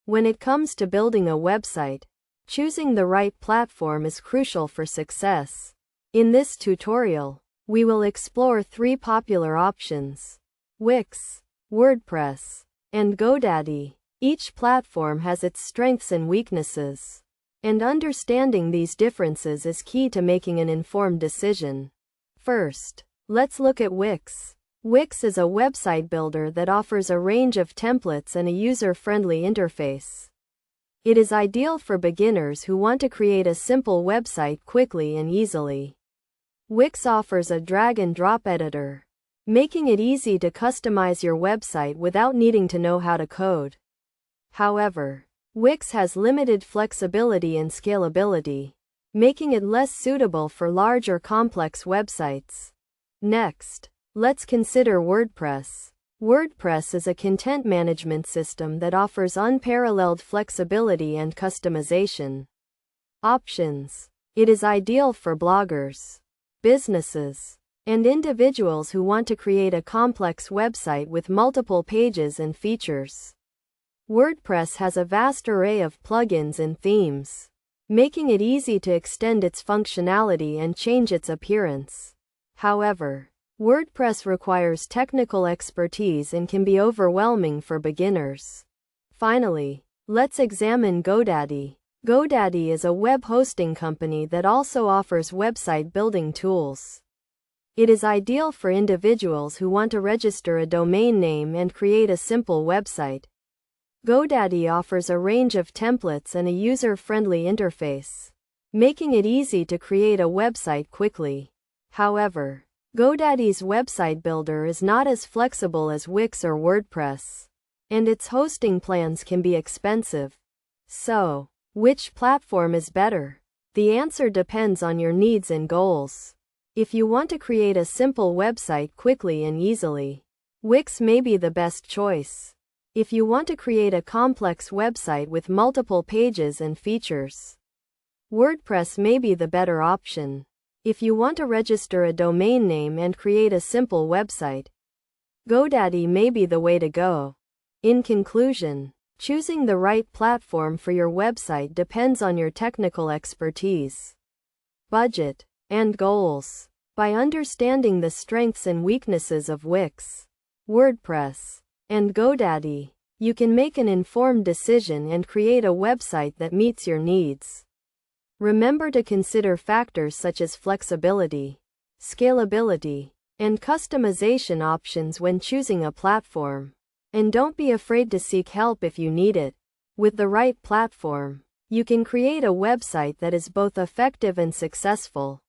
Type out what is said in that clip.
When it comes to building a website, choosing the right platform is crucial for success. In this tutorial, we will explore 3 popular options: Wix, WordPress, and GoDaddy. Each platform has its strengths and weaknesses, and understanding these differences is key to making an informed decision. First, let's look at Wix. Wix is a website builder that offers a range of templates and a user-friendly interface. It is ideal for beginners who want to create a simple website quickly and easily. Wix offers a drag-and-drop editor, making it easy to customize your website without needing to know how to code. However, Wix has limited flexibility and scalability, making it less suitable for large or complex websites. Next, let's consider WordPress. WordPress is a content management system that offers unparalleled flexibility and customization options. It is ideal for bloggers, businesses, and individuals who want to create a complex website with multiple pages and features. WordPress has a vast array of plugins and themes, making it easy to extend its functionality and change its appearance. However, WordPress requires technical expertise and can be overwhelming for beginners. Finally, let's examine GoDaddy. GoDaddy is a web hosting company that also offers website building tools. It is ideal for individuals who want to register a domain name and create a simple website. GoDaddy offers a range of templates and a user-friendly interface, making it easy to create a website quickly. However, GoDaddy's website builder is not as flexible as Wix or WordPress, and its hosting plans can be expensive. So, which platform is better? The answer depends on your needs and goals. If you want to create a simple website quickly and easily, Wix may be the best choice. If you want to create a complex website with multiple pages and features, WordPress may be the better option. If you want to register a domain name and create a simple website, GoDaddy may be the way to go. In conclusion, choosing the right platform for your website depends on your technical expertise, budget, and goals. By understanding the strengths and weaknesses of Wix, WordPress, and GoDaddy, you can make an informed decision and create a website that meets your needs. Remember to consider factors such as flexibility, scalability, and customization options when choosing a platform. And don't be afraid to seek help if you need it. With the right platform, you can create a website that is both effective and successful.